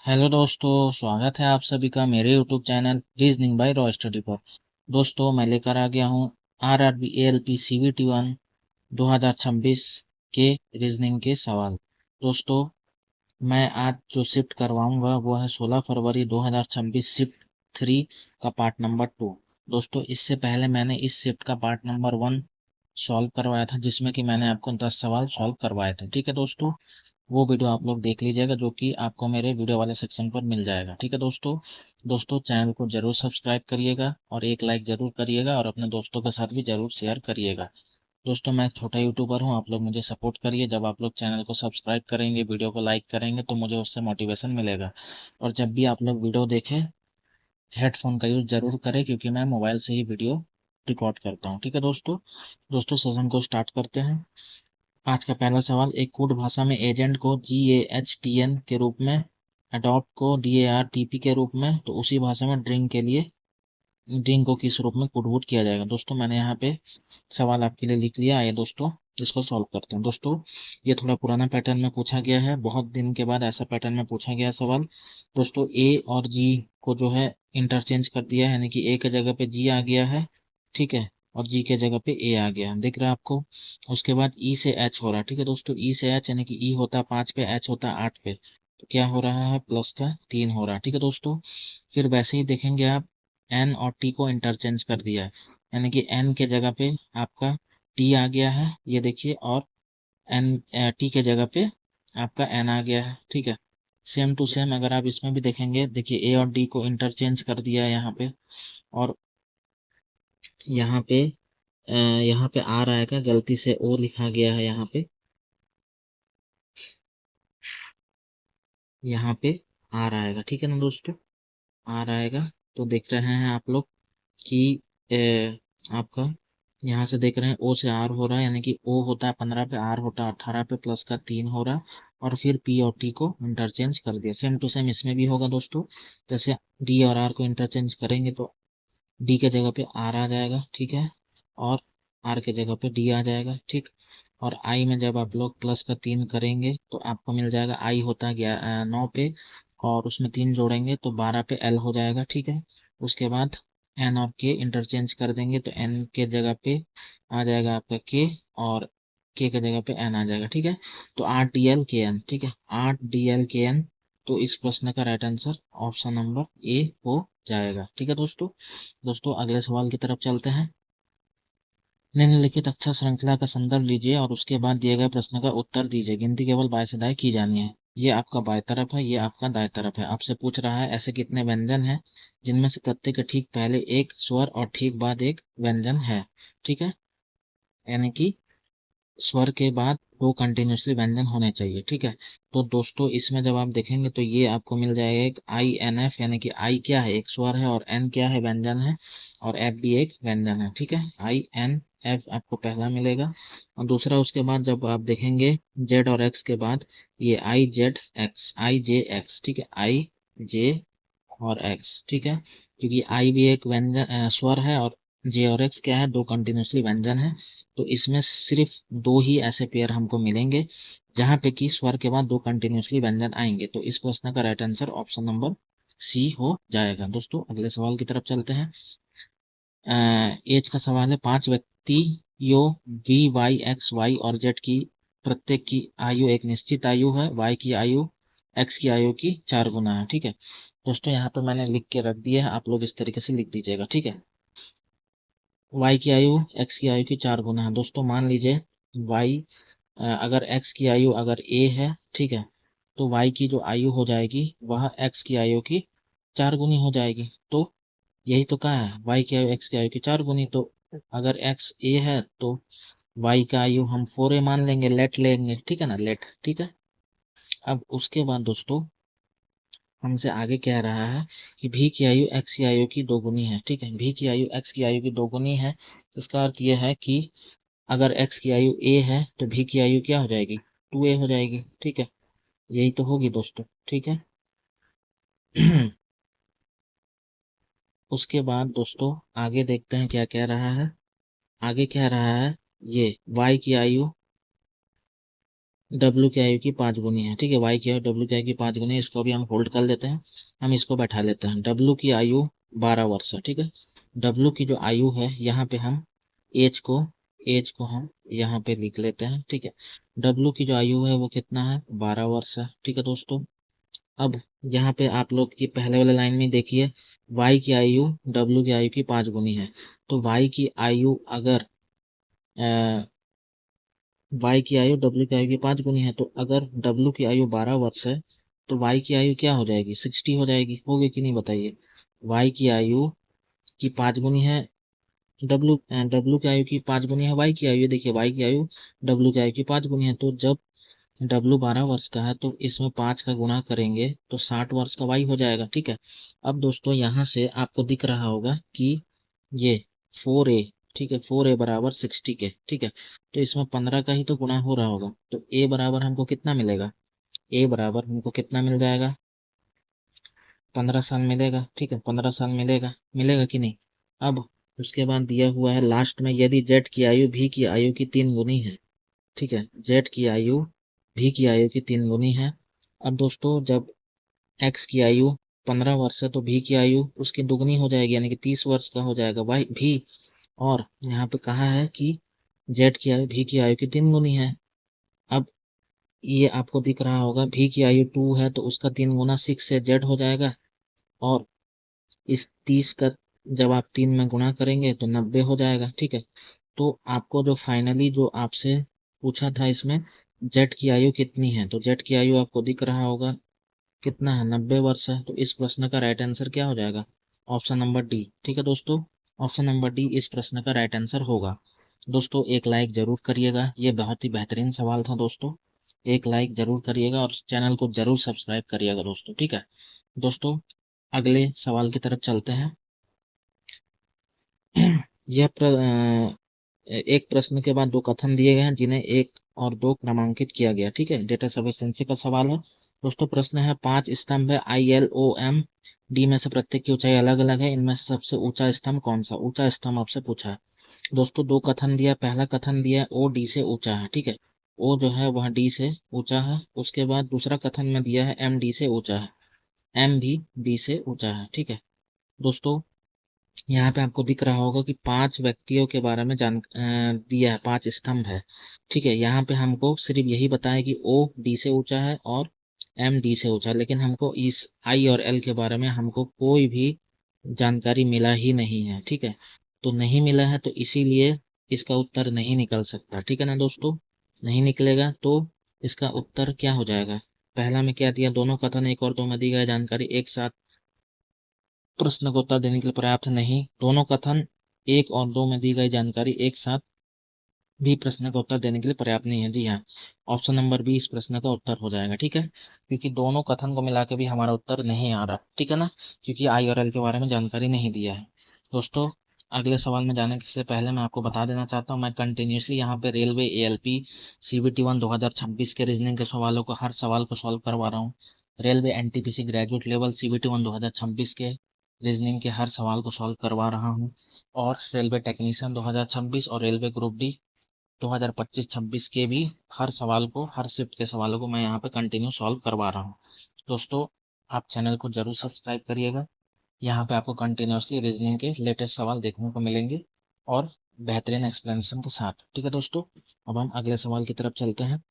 Hello दोस्तों, स्वागत है आप सभी का मेरे YouTube channel reasoning bye Roy study पर। दोस्तों, मैं लेकर आ गया हूँ आरआरबी एएलपी सीवीटी 1 2026 के रीजनिंग के सवाल। दोस्तों, मैं आज जो शिफ्ट करवाऊंगा वो है 16 फरवरी 2026 शिफ्ट 3 का पार्ट नंबर 2। दोस्तों, इससे पहले मैंने इस शिफ्ट का पार्ट नंबर 1 सॉल्व करवाया था, जिसमें कि मैंने आपको 10 सवाल सॉल्व करवाए थे। ठीक है दोस्तों, वो वीडियो आप लोग देख लीजिएगा, जो कि आपको मेरे वीडियो वाले सेक्शन पर मिल जाएगा। ठीक है दोस्तों चैनल को जरूर सब्सक्राइब करिएगा और एक लाइक जरूर करिएगा और अपने दोस्तों के साथ भी जरूर शेयर करिएगा। दोस्तों, मैं एक छोटा यूट्यूबर हूँ, आप लोग मुझे सपोर्ट करिए। जब आप लोग चैनल को सब्सक्राइब करेंगे, वीडियो को लाइक करेंगे, तो मुझे उससे मोटिवेशन मिलेगा। और जब भी आप लोग वीडियो देखें, हेडफोन का यूज जरूर करें, क्योंकि मैं मोबाइल से ही वीडियो रिकॉर्ड करता हूँ। ठीक है दोस्तों सेशन को स्टार्ट करते हैं। आज का पहला सवाल, एक कोड भाषा में एजेंट को GAHTN के रूप में, अडॉप्ट को DARTP के रूप में, तो उसी भाषा में ड्रिंक के लिए ड्रिंक को किस रूप में कोडवुड किया जाएगा। दोस्तों, मैंने यहाँ पे सवाल आपके लिए लिख लिया। आइए दोस्तों, इसको सॉल्व करते हैं। दोस्तों, ये थोड़ा पुराना पैटर्न में पूछा गया है, बहुत दिन के बाद ऐसा पैटर्न में पूछा गया सवाल। दोस्तों, ए और जी को जो है इंटरचेंज कर दिया है, यानी कि ए के जगह पे जी आ गया है। ठीक है, और जी के जगह पे ए आ गया, दिख रहा है आपको। उसके बाद ई से एच हो रहा है। ठीक है दोस्तों, ई से एच यानी कि ई होता है 5 पे, एच होता है 8 पे, तो क्या हो रहा है, प्लस का 3 हो रहा है। ठीक है दोस्तों, फिर वैसे ही देखेंगे आप, एन और टी को इंटरचेंज कर दिया है, यानी कि एन के जगह पे आपका टी आ गया है, ये देखिए, और एन टी के जगह पे आपका एन आ गया है। ठीक है, सेम टू सेम अगर आप इसमें भी देखेंगे, देखिए ए और डी को इंटरचेंज कर दिया है यहाँ पे। और यहाँ पे यहाँ पे आर आएगा, गलती से ओ लिखा गया है यहाँ पे, यहाँ पे आर आएगा। ठीक है ना दोस्तों, आर आएगा। तो देख रहे हैं आप लोग कि आपका यहाँ से देख रहे हैं ओ से आर हो रहा है, यानी कि ओ होता है 15 पे, आर होता है 18 पे, प्लस का 3 हो रहा है। और फिर पी और टी को इंटरचेंज कर दिया। सेम टू सेम इसमें भी होगा दोस्तों, जैसे डी और आर को इंटरचेंज करेंगे तो डी के जगह पे आर आ जाएगा। ठीक है, और आर के जगह पे डी आ जाएगा। ठीक, और आई में जब आप लोग प्लस का 3 करेंगे तो आपको मिल जाएगा, आई होता है 9 पे, और उसमें 3 जोड़ेंगे तो 12 पे एल हो जाएगा। ठीक है, उसके बाद एन और के इंटरचेंज कर देंगे तो एन के जगह पे आ जाएगा आपका के, और के जगह पे एन आ जाएगा। ठीक है, तो RTL KN। ठीक है, RTL KN। तो इस प्रश्न का राइट आंसर ऑप्शन नंबर ए हो जाएगा। ठीक है दोस्तों अगले सवाल की तरफ चलते हैं। निम्नलिखित अक्षर श्रृंखला का संदर्भ लीजिए और उसके बाद दिए गए प्रश्न का उत्तर दीजिए। गिनती केवल बाएं से दाएं की जानी है। ये आपका बाएं तरफ है, ये आपका दाएं तरफ है। आपसे पूछ रहा है ऐसे कितने व्यंजन हैं जिनमें से प्रत्येक के ठीक पहले एक स्वर और ठीक बाद एक व्यंजन है। ठीक है, यानी कि स्वर के बाद दो कंटिन्यूसली व्यंजन होने चाहिए। ठीक है, तो दोस्तों इसमें जब आप देखेंगे तो ये आपको मिल जाएगा एक INF, यानी कि आई क्या है, एक स्वर है, और एन क्या है, व्यंजन है, और एफ भी एक व्यंजन है। ठीक है, INF आपको पहला मिलेगा। और दूसरा, उसके बाद जब आप देखेंगे जेड और एक्स के बाद, ये IZX, IJX। ठीक है, IJ और एक्स। ठीक है, क्योंकि आई भी एक व्यंजन स्वर है, और जे और एक्स क्या है, दो कंटिन्यूसली व्यंजन है। तो इसमें सिर्फ दो ही ऐसे पेयर हमको मिलेंगे जहां पे कि स्वर के बाद दो कंटिन्यूसली व्यंजन आएंगे। तो इस प्रश्न का right answer option number C हो जाएगा। दोस्तों अगले सवाल की तरफ चलते हैं। एज का सवाल है, पांच व्यक्तियों V Y X Y और Z की प्रत्येक की आयु एक निश्चित आयु है। Y की आयु X की आयु की 4 गुना है। ठीक है दोस्तों, यहाँ पे मैंने लिख के रख दिया है, आप लोग इस तरीके से लिख दीजिएगा। ठीक है, Y की आयु X की आयु की 4 गुना है। दोस्तों मान लीजिए Y, अगर X की आयु अगर A है, ठीक है, तो Y की जो आयु हो जाएगी वह X की आयु की 4 गुनी हो जाएगी। तो यही तो कहा है, Y की आयु X की आयु की 4 गुनी। तो अगर X A है तो Y का आयु हम 4A मान लेंगे, लेट लेंगे। ठीक है ना, लेट। ठीक है, अब उसके बाद दोस्तों हमसे आगे कह रहा है कि भी की आयु X की आयु की 2 गुनी है। ठीक है, भी की आयु X की आयु की 2 गुनी है। इसका अर्थ यह है कि अगर X की आयु A है तो भी की आयु क्या हो जाएगी, 2A हो जाएगी। ठीक है, यही तो होगी दोस्तों। ठीक है उसके बाद दोस्तों आगे देखते हैं क्या कह रहा है। आगे कह रहा है, ये Y की आयु डब्ल्यू की आयु की 5 गुनी है, ठीक है। वाई की आयु डब्ल्यू की आयु की 5 गुनी है, इसको भी हम होल्ड कर लेते हैं, हम इसको बैठा लेते हैं। डब्ल्यू की आयु 12 वर्ष है, ठीक है। डब्ल्यू की जो आयु है यहाँ पे हम एज को हम यहाँ पे लिख लेते हैं, ठीक है। डब्ल्यू की जो आयु है वो कितना है, 12 वर्ष है, ठीक है दोस्तों। अब यहाँ पे आप लोग की पहले वाले लाइन में देखिए, वाई की आयु डब्ल्यू की आयु की 5 गुनी है, तो वाई की आयु अगर वाई की आयु डब्ल्यू की आयु की 5 गुनी है, तो अगर डब्ल्यू की आयु 12 वर्ष है तो वाई की आयु क्या हो जाएगी, 60 हो जाएगी। होगी कि नहीं बताइए। वाई की आयु की 5 गुनी है डब्ल्यू डब्ल्यू की आयु की 5 गुनी है वाई की आयु। देखिए वाई की आयु डब्ल्यू की आयु की 5 गुनी है, तो जब डब्ल्यू 12 वर्ष का है तो इसमें 5 का गुणा करेंगे तो 60 वर्ष का वाई हो जाएगा, ठीक है। अब दोस्तों यहाँ से आपको दिख रहा होगा कि ये 4a, ठीक है, 4a बराबर 60 के, ठीक है। तो इसमें 15 का ही तो गुणा हो रहा होगा, तो a बराबर हमको कितना मिलेगा, a बराबर हमको कितना मिल जाएगा, 15 साल मिलेगा, ठीक है। 15 साल मिलेगा, मिलेगा कि नहीं। अब उसके बाद दिया हुआ है लास्ट में, यदि जेड की आयु भी की आयु की 3 गुनी है, ठीक है, जेड की आयु भी की आयु की 3 गुनी है। अब दोस्तों जब एक्स की आयु 15 वर्ष है तो भी की आयु उसकी दुगनी हो जाएगी, यानी कि 30 वर्ष का हो जाएगा वाई भी। और यहाँ पे कहा है कि जेड की आयु भी की आयु की 3 गुनी है। अब ये आपको दिख रहा होगा, भी की आयु 2 है तो उसका 3 गुना 6 से जेड हो जाएगा, और इस 30 का जब आप 3 में गुणा करेंगे तो 90 हो जाएगा, ठीक है। तो आपको जो फाइनली जो आपसे पूछा था इसमें जेड की आयु कितनी है, तो जेड की आयु आपको दिख रहा होगा कितना है, 90 वर्ष है। तो इस प्रश्न का राइट आंसर क्या हो जाएगा, ऑप्शन नंबर डी, ठीक है दोस्तों। ऑप्शन नंबर डी इस प्रश्न का राइट आंसर होगा। दोस्तों एक लाइक जरूर करिएगा, ये बहुत ही बेहतरीन सवाल था दोस्तों। एक लाइक जरूर करिएगा और चैनल को जरूर सब्सक्राइब करिएगा दोस्तों, ठीक है। दोस्तों अगले सवाल की तरफ चलते हैं। एक प्रश्न के बाद दो कथन दिए गए हैं जिन्हें 1 और 2 क्रमांकित किया गया, ठीक है। डेटा सफिशिएंसी का सवाल है दोस्तों। प्रश्न है 5 स्तंभ है ILOM डी में से प्रत्येक की ऊंचाई अलग अलग है, इनमें से सबसे ऊंचा स्तंभ कौन सा। ऊंचा स्तंभ आपसे पूछा है दोस्तों। दो कथन दिया, पहला कथन दिया ओ डी से ऊंचा है, ठीक है, ओ जो है वह डी से ऊंचा है। उसके बाद दूसरा कथन में दिया है एम डी से ऊंचा है, एम भी डी से ऊंचा है, ठीक है दोस्तों। यहाँ पे आपको दिख रहा होगा कि 5 व्यक्तियों के बारे में दिया है, 5 स्तंभ है, ठीक है। यहाँ पे हमको सिर्फ यही बताया कि ओ डी से ऊंचा है और एम डी से ऊंचा है, लेकिन हमको इस आई और एल के बारे में हमको कोई भी जानकारी मिला ही नहीं है, ठीक है। तो नहीं मिला है तो इसीलिए इसका उत्तर नहीं निकल सकता, ठीक है ना दोस्तों। नहीं निकलेगा तो इसका उत्तर क्या हो जाएगा, पहला में क्या दिया, दोनों कथन 1 और 2 में दी गई जानकारी एक साथ प्रश्न को उत्तर देने के लिए पर्याप्त नहीं, दोनों कथन 1 और 2 में दी गई जानकारी एक साथ भी प्रश्न का उत्तर देने के लिए पर्याप्त नहीं है। जी हाँ, ऑप्शन नंबर बी इस प्रश्न का उत्तर हो जाएगा, ठीक है। क्योंकि दोनों कथन को मिला के भी हमारा उत्तर नहीं आ रहा, ठीक है ना, क्योंकि आई और एल के बारे में जानकारी नहीं दिया है। दोस्तों अगले सवाल में जाने से पहले मैं आपको बता देना चाहता हूँ, मैं कंटिन्यूसली यहाँ पे रेलवे ALP CBT 1 2026 के रीजनिंग के सवालों को, हर सवाल को सॉल्व करवा रहा हूँ। Railway NTPC graduate level CBT 1 2026 के रीजनिंग के हर सवाल को सॉल्व करवा रहा हूँ, और रेलवे टेक्नीशियन 2026 और रेलवे ग्रुप डी 2025-26 के भी हर सवाल को, हर शिफ्ट के सवालों को मैं यहाँ पे कंटिन्यू सॉल्व करवा रहा हूँ। दोस्तों आप चैनल को जरूर सब्सक्राइब करिएगा, यहाँ पे आपको कंटिन्यूसली रीजनिंग के लेटेस्ट सवाल देखने को मिलेंगे और बेहतरीन एक्सप्लेनेशन के साथ, ठीक है दोस्तों। अब हम अगले सवाल की तरफ चलते हैं।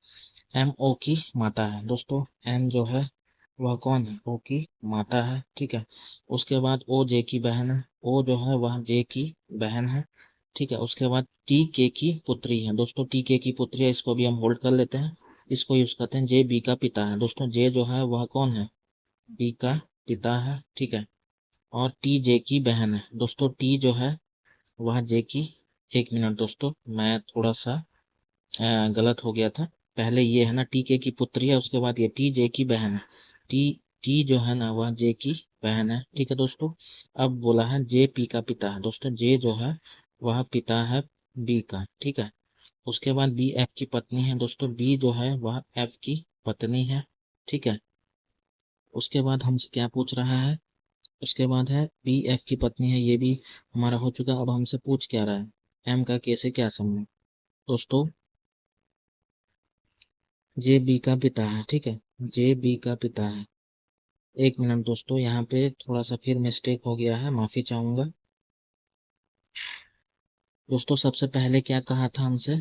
एम ओ की माता है दोस्तों, एम जो है वह कौन है, ओ की माता है, ठीक है। उसके बाद ओ जे की बहन है, ओ जो है वह जे की बहन है, ठीक है। उसके बाद टी के की पुत्री है दोस्तों, टी के की पुत्री है, इसको भी हम होल्ड कर लेते हैं, इसको यूज करते हैं। जे बी का पिता है दोस्तों, जे जो है वह कौन है, बी का पिता है, ठीक है। और टी जे की बहन है दोस्तों, टी जो है वह जे की, एक मिनट दोस्तों मैं थोड़ा सा गलत हो गया था। पहले ये है ना टी के की पुत्री है, उसके बाद ये टी जे की बहन है, टी टी जो है ना वह जे की बहन है, ठीक है दोस्तों। अब बोला है जे पी का पिता है दोस्तों, जे जो है वह पिता है बी का, ठीक है। उसके बाद बी एफ की पत्नी है दोस्तों, बी जो है वह एफ की पत्नी है, ठीक है। उसके बाद हमसे क्या पूछ रहा है, उसके बाद है बी एफ की पत्नी है, ये भी हमारा हो चुका। अब हमसे पूछ क्या रहा है, एम का कैसे क्या संबंध। दोस्तों जे बी का पिता है, ठीक है, जे बी का पिता है। एक मिनट दोस्तों, यहाँ पे थोड़ा सा फिर मिस्टेक हो गया है, माफी चाहूंगा दोस्तों। सबसे पहले क्या कहा था हमसे,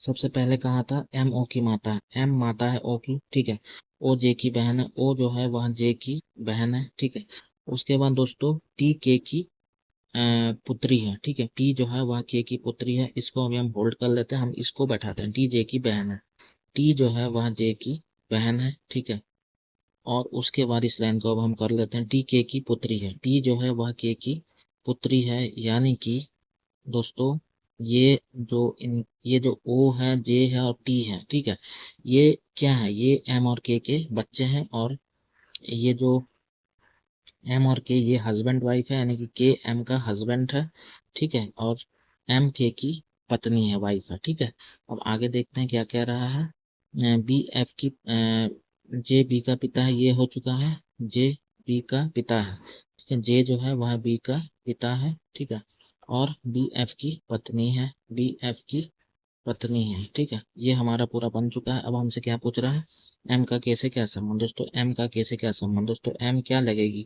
सबसे पहले कहा था एम ओ की माता है, एम माता है ओ की, ठीक है, ओ जे की बहन है, ओ जो है वह जे की बहन है, ठीक है। उसके बाद दोस्तों टी के की पुत्री है, ठीक है, टी जो है वह के की पुत्री है, इसको अभी हम होल्ड कर लेते हैं, हम इसको बैठाते हैं, टी जे की बहन है, टी जो है वह जे की बहन है, ठीक है। और उसके बाद इस लाइन को अब हम कर लेते हैं, टी के की पुत्री है, टी जो है वह के की पुत्री है, यानी कि दोस्तों ये जो ये जो ओ है, जे है और टी है, ठीक है, ये क्या है, ये एम और के बच्चे हैं, और ये जो एम और के ये हस्बैंड वाइफ है, यानी कि के एम का हस्बैंड है, ठीक है, और एम के की पत्नी है, वाइफ है, ठीक है। अब आगे देखते हैं क्या कह रहा है, बी एफ की जे बी का पिता है, ये हो चुका है, जे बी का पिता है, ठीक है, जे जो है वह बी का पिता है, ठीक है, और बी एफ की पत्नी है, बी एफ की पत्नी है, ठीक है। ये हमारा पूरा बन चुका है। अब हमसे क्या पूछ रहा है, एम का कैसे क्या संबंध दोस्तों, एम का कैसे क्या संबंध दोस्तों, एम क्या लगेगी,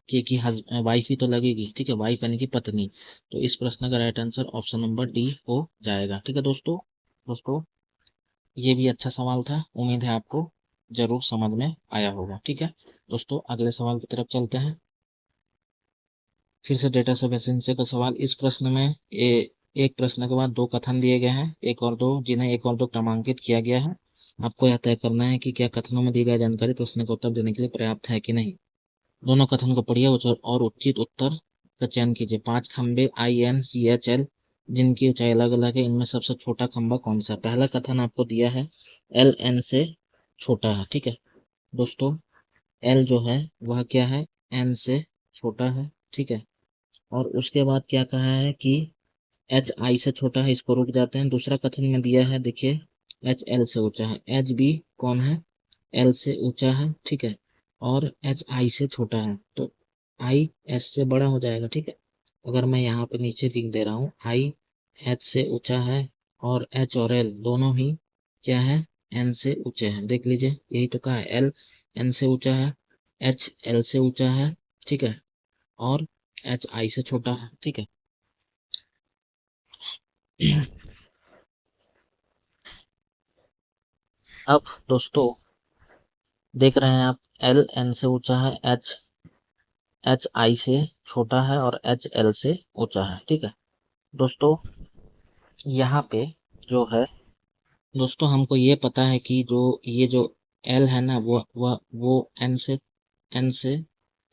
के की वाइफ ही तो लगेगी, ठीक है, वाइफ यानी कि पत्नी। तो इस प्रश्न का right answer option number D हो जाएगा, ठीक है दोस्तों। दोस्तों ये भी अच्छा सवाल था, उम्मीद है आपको जरूर समझ में आया होगा, ठीक है दोस्तों। अगले सवाल की तरफ चलते हैं। फिर से डेटा सब एसेंशियल का सवाल। इस प्रश्न में एक प्रश्न के बाद दो कथन दिए गए हैं, एक और दो, जिन्हें एक और दो क्रमांकित किया गया है। आपको यह तय करना है कि क्या कथनों में दी गई जानकारी प्रश्न का उत्तर देने के लिए पर्याप्त है कि नहीं। दोनों कथन को पढ़िए और उचित उत्तर का चयन कीजिए। 5 खंबे INCHL जिनकी ऊंचाई अलग अलग है, इनमें सबसे छोटा खंबा कौन सा है। पहला कथन आपको दिया है LN से छोटा है, ठीक है दोस्तों, L जो है वह क्या है, N से छोटा है, ठीक है। और उसके बाद क्या कहा है कि HI से छोटा है, इसको रुक जाते हैं। दूसरा कथन में दिया है, देखिए HL से ऊंचा है, HB कौन है, L से ऊंचा है, ठीक है, और HI से छोटा है, तो I S से बड़ा हो जाएगा, ठीक है। अगर मैं यहाँ पे नीचे लिख दे रहा हूँ, I H से ऊंचा है और H और L दोनों ही क्या है, N से ऊंचे हैं। देख लीजिए, यही तो कहा है, L N से ऊंचा है, H L से ऊंचा है, ठीक है, और HI से छोटा है, ठीक है। अब दोस्तों देख रहे हैं आप, L N से ऊंचा है, H I से छोटा है और H L से ऊंचा है, ठीक है दोस्तों। यहाँ पे जो है दोस्तों, हमको ये पता है कि जो ये जो L है ना, वो N से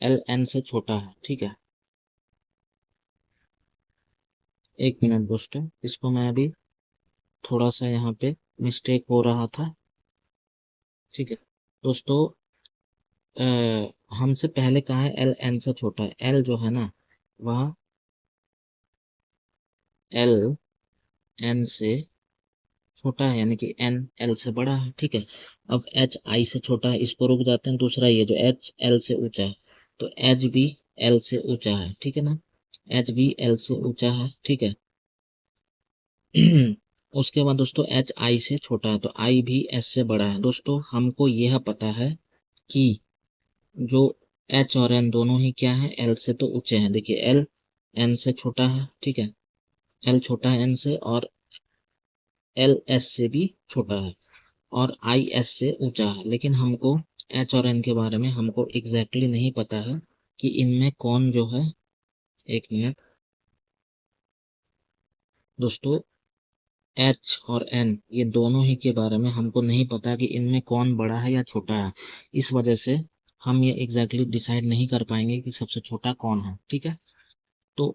L N से छोटा है, ठीक है। एक मिनट दोस्तों, इसको मैं अभी थोड़ा सा यहाँ पे मिस्टेक हो रहा था, ठीक है दोस्तों। हमसे पहले कहा है L N से छोटा है, L जो है ना वह L N से छोटा है, यानी कि N L से बड़ा है, ठीक है। अब H I से छोटा है, इसको रुक जाते हैं। दूसरा ये जो H L से ऊंचा है, तो H भी L से ऊंचा है, ठीक है ना, H भी L से ऊंचा है, ठीक है। उसके बाद दोस्तों H I से छोटा है, तो I भी S से बड़ा है। दोस्तों हमको यह पता है कि जो H और N दोनों ही क्या है, L से तो ऊंचे हैं। देखिए L N से छोटा है, ठीक है, L छोटा है N से, और L S से भी छोटा है, और I S से ऊंचा है। लेकिन हमको H और N के बारे में हमको एग्जैक्टली नहीं पता है कि इनमें कौन जो है, एक मिनट दोस्तों, H और N ये दोनों ही के बारे में हमको नहीं पता कि इनमें कौन बड़ा है या छोटा है। इस वजह से हम ये एग्जैक्टली डिसाइड नहीं कर पाएंगे कि सबसे छोटा कौन है, ठीक है। तो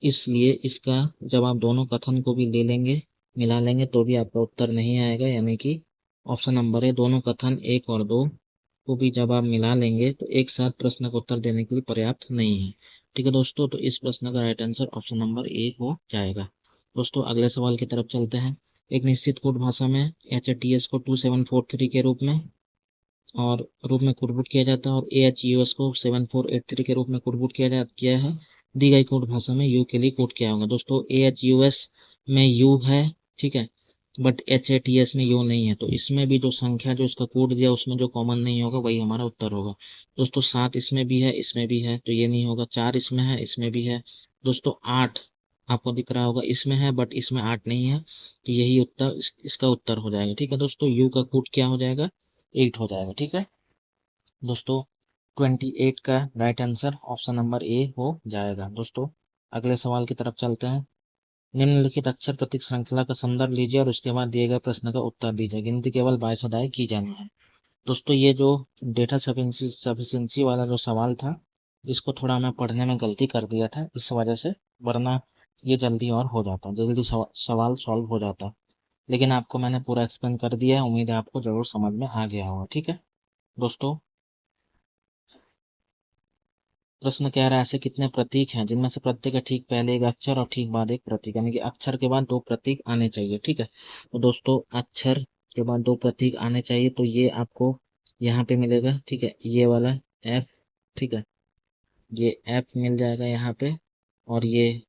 इसलिए इसका जब आप दोनों कथन को भी ले लेंगे, मिला लेंगे, तो भी आपका उत्तर नहीं आएगा, यानी कि ऑप्शन नंबर है, दोनों कथन एक और दो को भी जब आप मिला लेंगे तो एक साथ प्रश्न का उत्तर देने के लिए पर्याप्त नहीं है, ठीक है दोस्तों। तो इस प्रश्न का राइट आंसर ऑप्शन नंबर ए हो जाएगा। दोस्तों अगले सवाल की तरफ चलते हैं। एक निश्चित कोड भाषा में HTS को 2743 के रूप में कोडबुट किया जाता है, और AHUS को 7483 के रूप में कोडबुट किया है। दी गई कोड भाषा में U के लिए कोड किया होगा। दोस्तों AHUS में U है, ठीक है, बट HATS में यू नहीं है, तो इसमें भी जो संख्या जो इसका कोड दिया उसमें जो कॉमन नहीं होगा वही हमारा उत्तर होगा। दोस्तों 7 इसमें भी है, इसमें भी है, तो ये नहीं होगा। 4 इसमें है, इसमें भी है। दोस्तों 8 आपको दिख रहा होगा, इसमें है बट इसमें 8 नहीं है, तो यही उत्तर इसका उत्तर हो जाएगा। ठीक है दोस्तों, यू का कोड क्या हो जाएगा, 8 हो जाएगा। ठीक है दोस्तों, 28 का राइट आंसर ऑप्शन नंबर ए हो जाएगा। दोस्तों अगले सवाल की तरफ चलते हैं। निम्नलिखित अक्षर प्रतीक श्रृंखला का संदर्भ लीजिए और उसके बाद दिए गए प्रश्न का उत्तर दीजिए। गिनती केवल 22 अदाय की जानी है। दोस्तों ये जो डेटा सफिशिएंसी वाला जो सवाल था, इसको थोड़ा मैं पढ़ने में गलती कर दिया था इस वजह से, वरना ये जल्दी और हो जाता, जल्दी सवाल सॉल्व हो जाता। लेकिन आपको मैंने पूरा एक्सप्लेन कर दिया है, उम्मीद है आपको जरूर समझ में आ गया होगा। ठीक है दोस्तों, प्रश्न कह रहा है ऐसे कितने प्रतीक हैं जिनमें से प्रत्येक के ठीक पहले एक अक्षर और ठीक बाद एक प्रतीक, यानी कि अक्षर के बाद 2 प्रतीक आने चाहिए। ठीक है, तो दोस्तों अक्षर के बाद 2 प्रतीक आने चाहिए, तो ये आपको यहाँ पे मिलेगा। ठीक है, ये वाला F, ठीक है, ये F मिल जाएगा यहाँ पे, और ये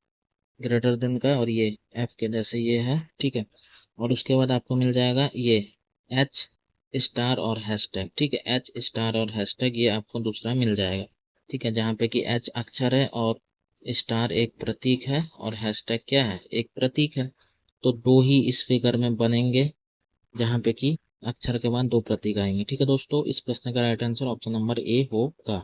ग्रेटर देन का, और ये F के जैसे ये है। ठीक है, और उसके बाद आपको मिल जाएगा ये H स्टार और हैशटैग। ठीक है, H स्टार और हैशटैग ये आपको दूसरा मिल जाएगा। ठीक है, जहाँ पे कि H अक्षर है और स्टार एक प्रतीक है और हैशटैग क्या है, एक प्रतीक है। तो 2 ही इस फिगर में बनेंगे जहाँ पे कि अक्षर के बाद 2 प्रतीक आएंगे। ठीक है दोस्तों, इस प्रश्न का राइट आंसर ऑप्शन नंबर ए होगा।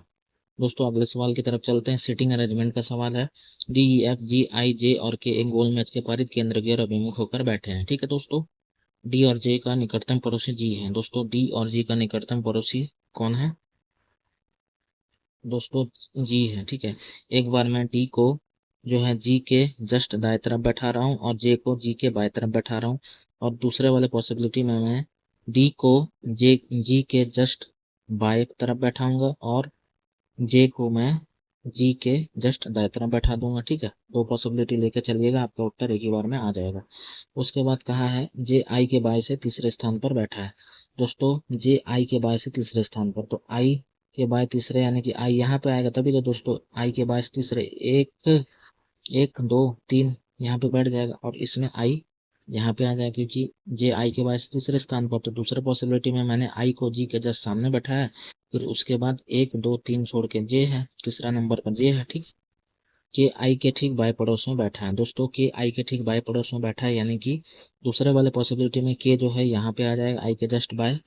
दोस्तों अगले सवाल की तरफ चलते हैं। सिटिंग अरेंजमेंट का सवाल है। DEFGIJ और के एक गोल मैच के पारित केंद्र की ओर अभिमुख होकर बैठे हैं। ठीक है दोस्तों, डी और जे का निकटतम पड़ोसी जी है। दोस्तों डी और जी का निकटतम पड़ोसी कौन है, दोस्तों जी है। ठीक है, एक बार मैं डी को जो है जी के जस्ट दाएं तरफ बैठा रहा हूँ और जे को जी के बाएं तरफ बैठा रहा हूँ, और दूसरे वाले पॉसिबिलिटी में मैं डी को जी के जस्ट बाएं तरफ बैठाऊंगा और जे को मैं जी के जस्ट दाएं तरफ बैठा दूंगा। ठीक है, 2 पॉसिबिलिटी लेके चलिएगा, आपका उत्तर एक ही बार में आ जाएगा। उसके बाद कहा है जे आई के बाएं से तीसरे स्थान पर बैठा है। दोस्तों जे आई के बाएं से तीसरे स्थान पर, तो आई के बाएं तीसरे यानी कि आई यहाँ पे आएगा तभी तो दोस्तों, आई के बाएं से तीसरे 1 1 2 3 यहाँ पे बैठ जाएगा, और इसमें आई यहाँ पे आ जाएगा क्योंकि जे आई के बाद तीसरे स्थान पर। तो दूसरे पॉसिबिलिटी में मैंने आई को जी के जस्ट सामने बैठा है, फिर उसके बाद 1 2 3 छोड़ के जे है, तीसरा नंबर पर जे है। ठीक, के आई के ठीक बाएं पड़ोस में बैठा है। दोस्तों के आई के ठीक बाएं पड़ोस में बैठा है, यानी कि दूसरे वाले पॉसिबिलिटी में के जो है यहाँ पे आ जाएगा आई के जस्ट बाय,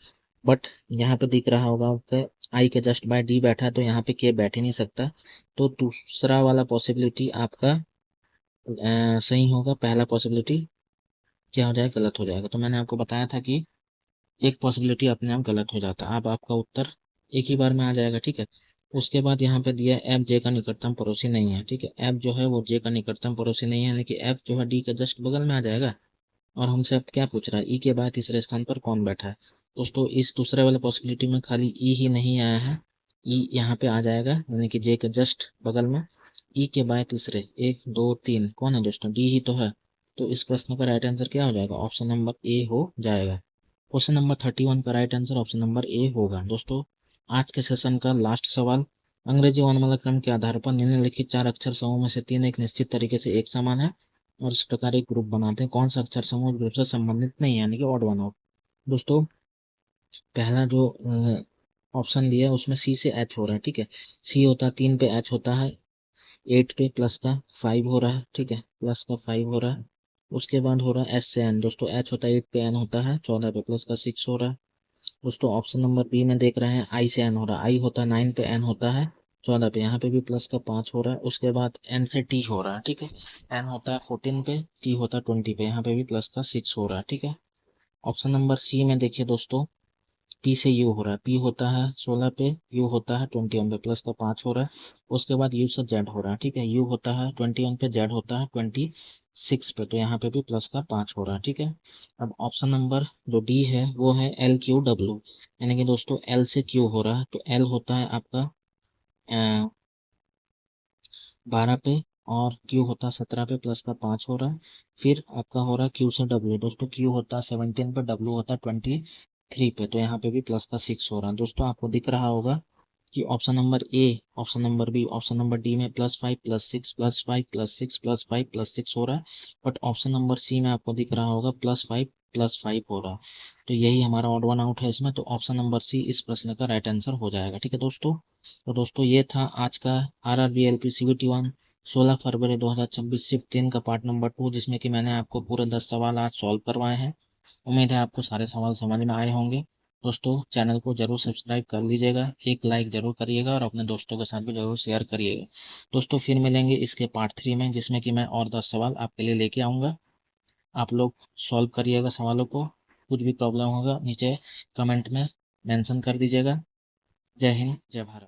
बट यहाँ पे दिख रहा होगा आपका आई के जस्ट बाय डी बैठा है, तो यहाँ पे के बैठ ही नहीं सकता। तो दूसरा वाला पॉसिबिलिटी आपका सही होगा, पहला पॉसिबिलिटी क्या हो जाएगा, गलत हो जाएगा। तो मैंने आपको बताया था कि एक पॉसिबिलिटी अपने आप गलत हो जाता है। अब आपका उत्तर एक ही बार में आ जाएगा। ठीक है, उसके बाद यहाँ पे दिया एफ जे का निकटतम पड़ोसी नहीं है। ठीक है, एफ जो है वो जे का निकटतम पड़ोसी नहीं है, लेकिन एफ जो है डी के जस्ट बगल में आ जाएगा। और हमसे अब क्या पूछ रहा है, ई के बाद तीसरे स्थान पर कौन बैठा है। दोस्तों इस दूसरे वाले पॉसिबिलिटी में खाली ई ही नहीं आया है, ई यहाँ पे आ जाएगा, यानी कि जे के जस्ट बगल में। ई के बाद तीसरे 1 2 3 कौन है दोस्तों, डी ही तो है। तो इस प्रश्न का राइट आंसर क्या हो जाएगा, ऑप्शन नंबर ए हो जाएगा। क्वेश्चन नंबर 31 का राइट आंसर ऑप्शन नंबर ए होगा। दोस्तों आज के सेशन का लास्ट सवाल। अंग्रेजी वर्णमाला क्रम के आधार पर निम्नलिखित 4 अक्षर समूह में से 3 एक निश्चित तरीके से एक समान है और इस प्रकार एक ग्रुप बनाते हैं। कौन सा अक्षर समूह ग्रुप से संबंधित नहीं है, यानी कि ऑड वन आउट। दोस्तों पहला जो ऑप्शन दिया है उसमें सी से एच हो रहा है। ठीक है, सी होता है 3 पे, एच होता है 8 पे, प्लस का 5 हो रहा है। ठीक है, प्लस का 5 हो रहा है। उसके बाद हो रहा है एस से एन। दोस्तों एच होता है 8 पे, एन होता है 14 पे, प्लस का 6 हो रहा है। दोस्तों ऑप्शन नंबर बी में देख रहे हैं आई से एन हो रहा है, आई होता है 9 पे, एन होता है 14 पे, यहाँ पे भी प्लस का 5 हो रहा है। उसके बाद एन से टी हो रहा है। ठीक है, एन होता है 14 पे, टी होता है 20 पे, यहाँ पे भी प्लस का 6 हो रहा है। ठीक है, ऑप्शन नंबर सी में देखिए दोस्तों, पी से यू हो रहा है, पी होता है 16 पे, यू होता है 21 पे, प्लस का 5 हो रहा है। उसके बाद यू से जेड हो रहा है। ठीक है, यू होता है 21 पे, जेड होता है 26 पे, तो यहाँ पे भी प्लस का 5 हो रहा है। ठीक है, अब ऑप्शन नंबर जो डी है वो है एल क्यू डब्ल्यू, यानी कि दोस्तों एल से क्यू हो रहा है, तो एल होता है आपका 12 पे और क्यू होता है 17 पे, प्लस का 5 हो रहा है। फिर आपका हो रहा है क्यू से डब्ल्यू। दोस्तों क्यू होता है 17 पे, डब्ल्यू होता है 23 पे, तो यहाँ पे भी प्लस का 6 हो रहा है। दोस्तों आपको दिख रहा होगा कि option number A, option number B, option number D में +5 +6 +5 +6 +5 +6 हो रहा है, बट ऑप्शन नंबर सी में आपको दिख रहा होगा +5 +5 हो रहा है। तो यही हमारा ऑड वन आउट है इसमें, तो ऑप्शन नंबर सी इस प्रश्न का राइट आंसर हो जाएगा। ठीक है दोस्तों, तो दोस्तों ये था आज का RRB LP CBT 1 16 फरवरी 2026 शिफ्ट 3 का पार्ट नंबर 2, जिसमें कि मैंने आपको पूरे 10 सवाल आज सॉल्व करवाए हैं। उम्मीद है आपको सारे सवाल समझ में आए होंगे। दोस्तों चैनल को जरूर सब्सक्राइब कर लीजिएगा, एक लाइक जरूर करिएगा और अपने दोस्तों के साथ भी जरूर शेयर करिएगा। दोस्तों फिर मिलेंगे इसके पार्ट 3 में, जिसमें कि मैं और 10 सवाल आपके लिए लेके आऊँगा। आप लोग सॉल्व करिएगा सवालों को, कुछ भी प्रॉब्लम होगा नीचे कमेंट में मेंशन कर दीजिएगा। जय हिंद, जय भारत।